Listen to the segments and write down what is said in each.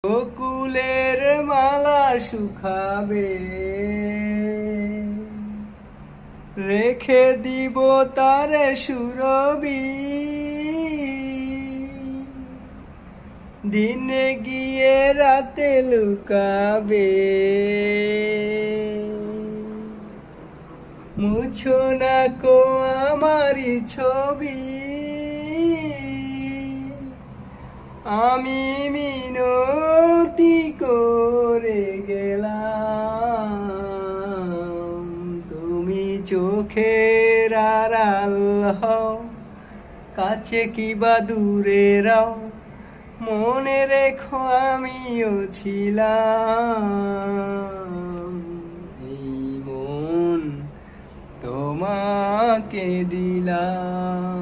বকুলের মালা শুকাবে, রেখে দিব তারে সুরবি। দিনে গিয়ে রাতে লুকাবে, মুছো না কো আমারি ছবি। আমি মিনতি করে গেলাম, তুমি চোখের আড়াল হও, কাছে কিবা দূরে রাও, মনে রেখো আমিও ছিলাম। এই মন তোমাকে দিলাম,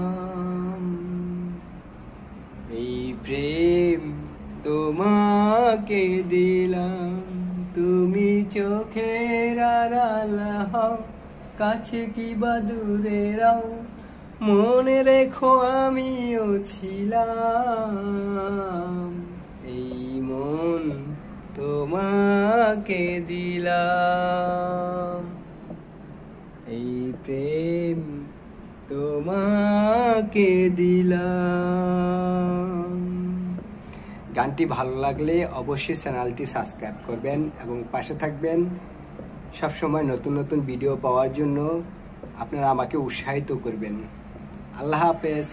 এই প্রেম তোমাকে দিলাম। তুমি চোখের আড়াল হও, কাছে কিবা দূরে রাও, মনে রেখো আমিও ছিলাম। এই মন তোমাকে দিলাম, এই প্রেম তোমাকে দিলাম। গানটি ভালো লাগলে অবশ্যই চ্যানেলটি সাবস্ক্রাইব করবেন এবং পাশে থাকবেন। সবসময় নতুন নতুন ভিডিও পাওয়ার জন্য আপনারা আমাকে উৎসাহিত করবেন। আল্লাহ হাফেজ।